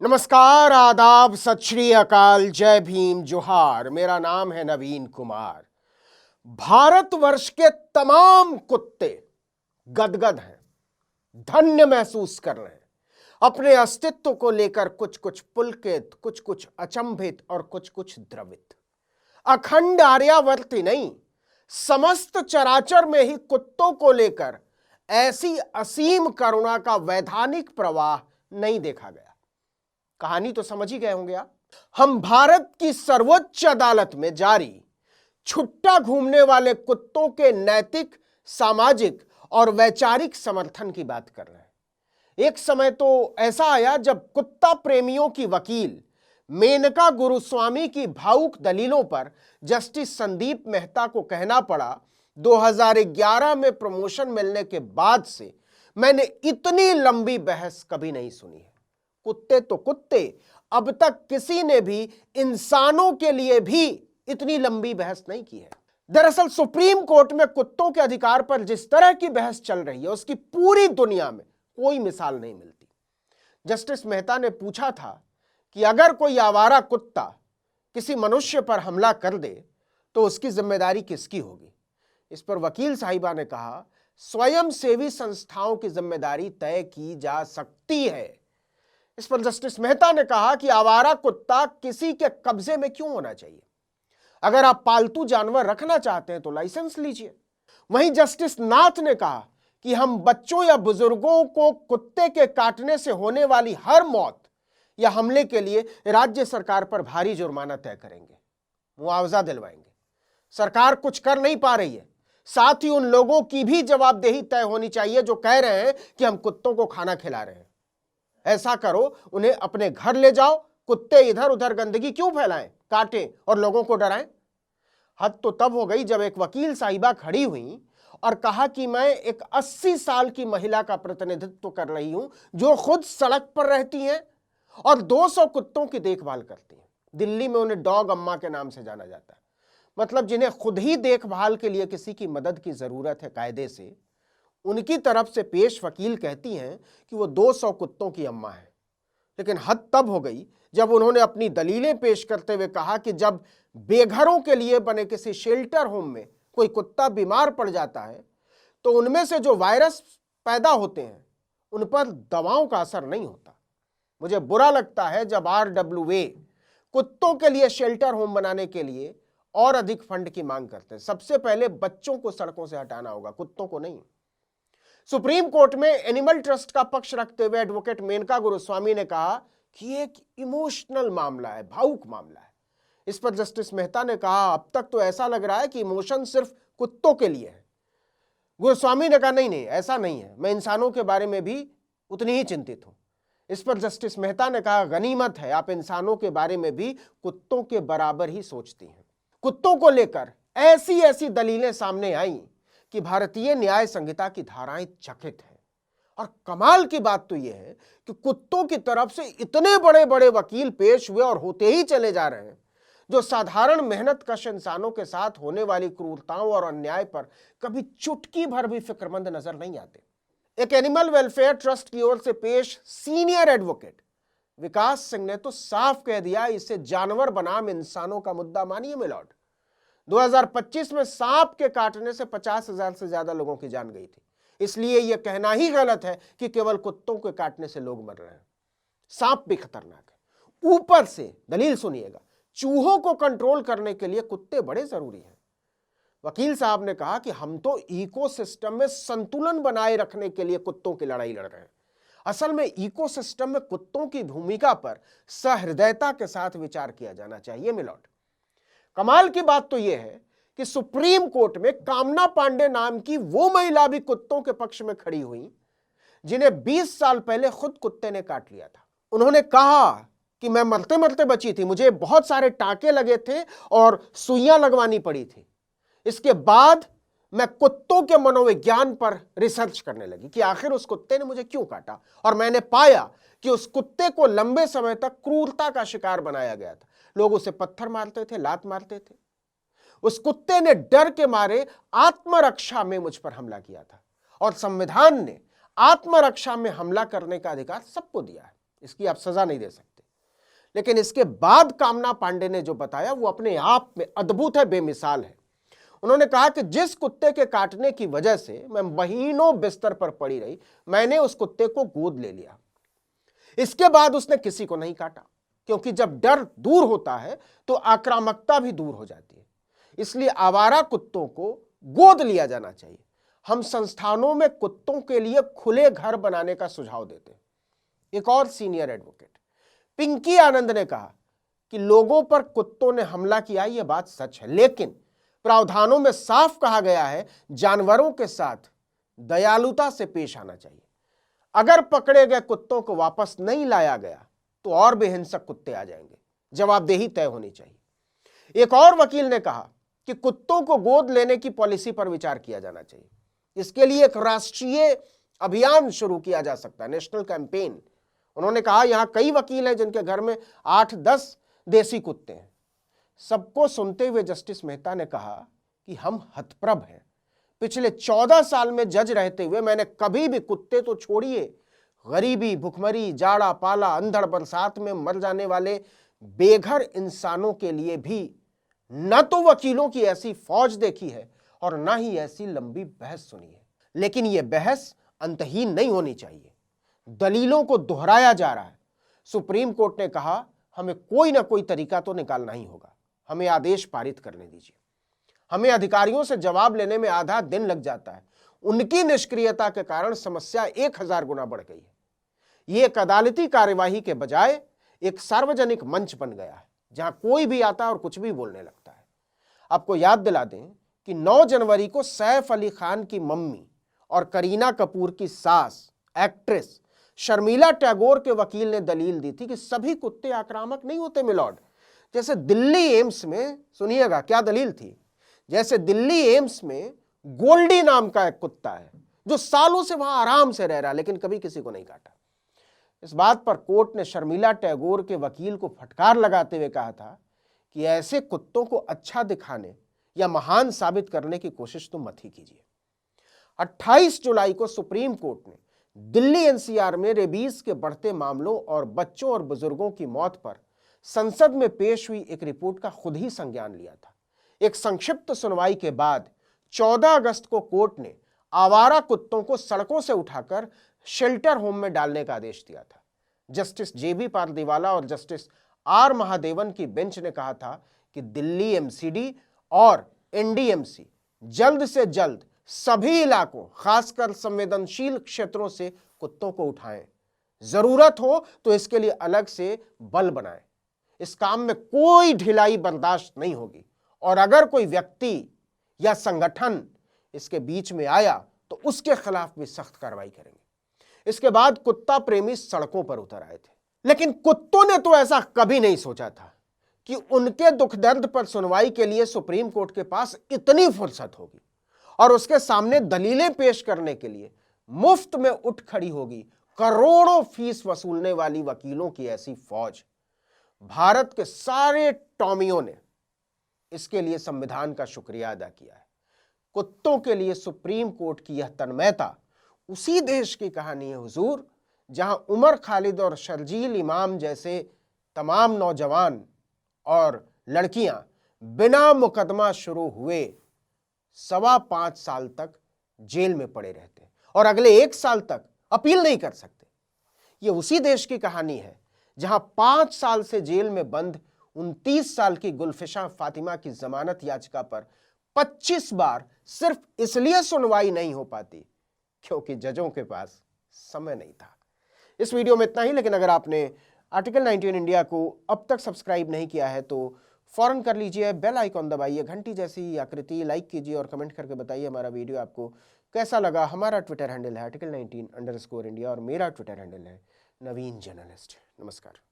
नमस्कार, आदाब, सत श्री अकाल, जय भीम, जोहार। मेरा नाम है नवीन कुमार। भारतवर्ष के तमाम कुत्ते गदगद हैं, धन्य महसूस कर रहे हैं। अपने अस्तित्व को लेकर कुछ कुछ पुलकित, कुछ कुछ अचंभित और कुछ कुछ द्रवित। अखंड आर्यावर्त नहीं, समस्त चराचर में ही कुत्तों को लेकर ऐसी असीम करुणा का वैधानिक प्रवाह नहीं देखा गया। कहानी तो समझ ही गए होंगे आप। हम भारत की सर्वोच्च अदालत में जारी छुट्टा घूमने वाले कुत्तों के नैतिक, सामाजिक और वैचारिक समर्थन की बात कर रहे हैं। एक समय तो ऐसा आया जब कुत्ता प्रेमियों की वकील मेनका गुरुस्वामी की भावुक दलीलों पर जस्टिस संदीप मेहता को कहना पड़ा, 2011 में प्रमोशन मिलने के बाद से मैंने इतनी लंबी बहस कभी नहीं सुनी है। कुत्ते तो कुत्ते, अब तक किसी ने भी इंसानों के लिए भी इतनी लंबी बहस नहीं की है। दरअसल सुप्रीम कोर्ट में कुत्तों के अधिकार पर जिस तरह की बहस चल रही है, उसकी पूरी दुनिया में कोई मिसाल नहीं मिलती। जस्टिस मेहता ने पूछा था कि अगर कोई आवारा कुत्ता किसी मनुष्य पर हमला कर दे तो उसकी जिम्मेदारी किसकी होगी। इस पर वकील साहिबा ने कहा, स्वयंसेवी संस्थाओं की जिम्मेदारी तय की जा सकती है। इस पर जस्टिस मेहता ने कहा कि आवारा कुत्ता किसी के कब्जे में क्यों होना चाहिए। अगर आप पालतू जानवर रखना चाहते हैं तो लाइसेंस लीजिए। वहीं जस्टिस नाथ ने कहा कि हम बच्चों या बुजुर्गों को कुत्ते के काटने से होने वाली हर मौत या हमले के लिए राज्य सरकार पर भारी जुर्माना तय करेंगे, मुआवजा दिलवाएंगे। सरकार कुछ कर नहीं पा रही है, साथ ही उन लोगों की भी जवाबदेही तय होनी चाहिए जो कह रहे हैं कि हम कुत्तों को खाना खिला रहे हैं। ऐसा करो, उन्हें अपने घर ले जाओ। कुत्ते इधर उधर गंदगी क्यों फैलाएं, काटें और लोगों को डराएं। हद तो तब हो गई जब एक वकील साहिबा खड़ी हुई और कहा कि मैं एक 80 साल की महिला का प्रतिनिधित्व कर रही हूं जो खुद सड़क पर रहती हैं और 200 कुत्तों की देखभाल करती हैं। दिल्ली में उन्हें डॉग अम्मा के नाम से जाना जाता है। मतलब जिन्हें खुद ही देखभाल के लिए किसी की मदद की जरूरत है कायदे से, उनकी तरफ से पेश वकील कहती हैं कि वो 200 कुत्तों की अम्मा है। लेकिन हद तब हो गई जब उन्होंने अपनी दलीलें पेश करते हुए कहा कि जब बेघरों के लिए बने किसी शेल्टर होम में कोई कुत्ता बीमार पड़ जाता है तो उनमें से जो वायरस पैदा होते हैं उन पर दवाओं का असर नहीं होता। मुझे बुरा लगता है जब RWA कुत्तों के लिए शेल्टर होम बनाने के लिए और अधिक फंड की मांग करते हैं। सबसे पहले बच्चों को सड़कों से हटाना होगा, कुत्तों को नहीं। सुप्रीम कोर्ट में एनिमल ट्रस्ट का पक्ष रखते हुए एडवोकेट मेनका गुरुस्वामी ने कहा कि एक इमोशनल मामला है, भावुक मामला है। इस पर जस्टिस मेहता ने कहा, अब तक तो ऐसा लग रहा है कि इमोशन सिर्फ कुत्तों के लिए है। गुरुस्वामी ने कहा, नहीं नहीं, ऐसा नहीं है, मैं इंसानों के बारे में भी उतनी ही चिंतित हूं। इस पर जस्टिस मेहता ने कहा, गनीमत है, आप इंसानों के बारे में भी कुत्तों के बराबर ही सोचती हैं। कुत्तों को लेकर ऐसी ऐसी दलीलें सामने आई कि भारतीय न्याय संहिता की धाराएं चकित हैं। और कमाल की बात तो यह है कि कुत्तों की तरफ से इतने बड़े बड़े वकील पेश हुए और होते ही चले जा रहे हैं जो साधारण मेहनतकश इंसानों के साथ होने वाली क्रूरताओं और अन्याय पर कभी चुटकी भर भी फिक्रमंद नजर नहीं आते। एक एनिमल वेलफेयर ट्रस्ट की ओर से पेश सीनियर एडवोकेट विकास सिंह ने तो साफ कह दिया, इसे जानवर बनाम इंसानों का मुद्दा मानिए मिलॉर्ड। 2025 में सांप के काटने से 50,000 से ज्यादा लोगों की जान गई थी। इसलिए यह कहना ही गलत है कि केवल कुत्तों के काटने से लोग मर रहे हैं। सांप भी खतरनाक है। ऊपर से दलील सुनिएगा, चूहों को कंट्रोल करने के लिए कुत्ते बड़े जरूरी हैं। वकील साहब ने कहा कि हम तो इकोसिस्टम में संतुलन बनाए रखने के लिए कुत्तों की लड़ाई लड़ रहे हैं। असल में इकोसिस्टम में कुत्तों की भूमिका पर सहृदयता के साथ विचार किया जाना चाहिए मिलॉर्ड। कमाल की बात तो यह है कि सुप्रीम कोर्ट में कामना पांडे नाम की वो महिला भी कुत्तों के पक्ष में खड़ी हुई जिन्हें 20 साल पहले खुद कुत्ते ने काट लिया था। उन्होंने कहा कि मैं मरते मरते बची थी, मुझे बहुत सारे टांके लगे थे और सुइयां लगवानी पड़ी थी। इसके बाद मैं कुत्तों के मनोविज्ञान पर रिसर्च करने लगी कि आखिर उस कुत्ते ने मुझे क्यों काटा, और मैंने पाया कि उस कुत्ते को लंबे समय तक क्रूरता का शिकार बनाया गया था। लोग उसे पत्थर मारते थे, लात मारते थे। उस कुत्ते ने डर के मारे आत्मरक्षा में मुझ पर हमला किया था, और संविधान ने आत्मरक्षा में हमला करने का अधिकार सबको दिया है। इसकी आप सजा नहीं दे सकते। लेकिन इसके बाद कामना पांडे ने जो बताया वो अपने आप में अद्भुत है, बेमिसाल है। उन्होंने कहा कि जिस कुत्ते के काटने की वजह से मैं महीनों बिस्तर पर पड़ी रही, मैंने उस कुत्ते को गोद ले लिया। इसके बाद उसने किसी को नहीं काटा, क्योंकि जब डर दूर होता है तो आक्रामकता भी दूर हो जाती है। इसलिए आवारा कुत्तों को गोद लिया जाना चाहिए। हम संस्थानों में कुत्तों के लिए खुले घर बनाने का सुझाव देते हैं। एक और सीनियर एडवोकेट पिंकी आनंद ने कहा कि लोगों पर कुत्तों ने हमला किया, यह बात सच है, लेकिन प्रावधानों में साफ कहा गया है जानवरों के साथ दयालुता से पेश आना चाहिए। अगर पकड़े गए कुत्तों को वापस नहीं लाया गया तो और भी हिंसक कुत्ते आ जाएंगे। जवाबदेही तय होनी चाहिए। एक और वकील ने कहा कि कुत्तों को गोद लेने की पॉलिसी पर विचार किया जाना चाहिए। इसके लिए एक राष्ट्रीय अभियान शुरू किया जा सकता है, नेशनल कैंपेन। उन्होंने कहा यहां कई वकील हैं जिनके घर में 8-10 देसी कुत्ते हैं। सबको सुनते हुए जस्टिस मेहता ने कहा कि हम हतप्रभ हैं। पिछले 14 साल में जज रहते हुए मैंने कभी भी कुत्ते तो छोड़िए, गरीबी, भुखमरी, जाड़ा, पाला, अंधड़, बरसात में मर जाने वाले बेघर इंसानों के लिए भी न तो वकीलों की ऐसी फौज देखी है और न ही ऐसी लंबी बहस सुनी है। लेकिन यह बहस अंतहीन नहीं होनी चाहिए। दलीलों को दोहराया जा रहा है। सुप्रीम कोर्ट ने कहा हमें कोई ना कोई तरीका तो निकालना ही होगा, हमें आदेश पारित करने दीजिए। हमें अधिकारियों से जवाब लेने में आधा दिन लग जाता है। उनकी निष्क्रियता के कारण समस्या 1000 गुना बढ़ गई है। यह एक अदालती कार्यवाही के बजाय एक सार्वजनिक मंच बन गया है, जहां कोई भी आता है और कुछ भी बोलने लगता है। आपको याद दिला दें कि 9 जनवरी को सैफ अली खान की मम्मी और करीना कपूर की सास एक्ट्रेस शर्मिला टैगोर के वकील ने दलील दी थी कि सभी कुत्ते आक्रामक नहीं होते मिलॉर्ड। जैसे दिल्ली एम्स में, सुनिएगा क्या दलील थी, जैसे दिल्ली एम्स में गोल्डी नाम का एक कुत्ता है जो सालों से वहां आराम से रह रहा, लेकिन कभी किसी को नहीं काटा। इस बात पर कोर्ट ने शर्मिला टैगोर के वकील को फटकार लगाते हुए कहा था कि ऐसे कुत्तों को अच्छा दिखाने या महान साबित करने की कोशिश तो मत ही कीजिए। 28 जुलाई को सुप्रीम कोर्ट ने दिल्ली एनसीआर में रेबीज के बढ़ते मामलों और बच्चों और बुजुर्गों की मौत पर संसद में पेश हुई एक रिपोर्ट का खुद ही संज्ञान लिया था। एक संक्षिप्त सुनवाई के बाद 14 अगस्त को कोर्ट ने आवारा कुत्तों को सड़कों से उठाकर शेल्टर होम में डालने का आदेश दिया था। जस्टिस जेबी पारदीवाला और जस्टिस आर महादेवन की बेंच ने कहा था कि दिल्ली एमसीडी और एनडीएमसी जल्द से जल्द सभी इलाकों, खासकर संवेदनशील क्षेत्रों से कुत्तों को उठाएं। जरूरत हो तो इसके लिए अलग से बल बनाएं। इस काम में कोई ढिलाई बर्दाश्त नहीं होगी और अगर कोई व्यक्ति या संगठन इसके बीच में आया तो उसके खिलाफ भी सख्त कार्रवाई करेंगे। इसके बाद कुत्ता प्रेमी सड़कों पर उतर आए थे, लेकिन कुत्तों ने तो ऐसा कभी नहीं सोचा था कि उनके दुख दर्द पर सुनवाई के लिए सुप्रीम कोर्ट के पास इतनी फुर्सत होगी और उसके सामने दलीलें पेश करने के लिए मुफ्त में उठ खड़ी होगी करोड़ों फीस वसूलने वाली वकीलों की ऐसी फौज। भारत के सारे टॉमियों ने इसके लिए संविधान का शुक्रिया अदा किया है। कुत्तों के लिए सुप्रीम कोर्ट की यह तन्मयता उसी देश की कहानी है हुजूर, जहां उमर खालिद और शर्जील इमाम जैसे तमाम नौजवान और लड़कियां बिना मुकदमा शुरू हुए 5.25 साल तक जेल में पड़े रहते और अगले 1 साल तक अपील नहीं कर सकते। यह उसी देश की कहानी है जहां 5 साल से जेल में बंद 29 साल की गुलफिशा फातिमा की जमानत याचिका पर 25 बार सिर्फ इसलिए सुनवाई नहीं हो पाती क्योंकि जजों के पास समय नहीं था। इस वीडियो में इतना ही, लेकिन अगर आपने आर्टिकल 19 इंडिया को अब तक सब्सक्राइब नहीं किया है तो फौरन कर लीजिए, बेल आइकॉन दबाइए, घंटी जैसी आकृति लाइक कीजिए और कमेंट करके बताइए हमारा वीडियो आपको कैसा लगा। हमारा ट्विटर हैंडल है article19_India और मेरा ट्विटर हैंडल है नवीन जर्नलिस्ट। नमस्कार।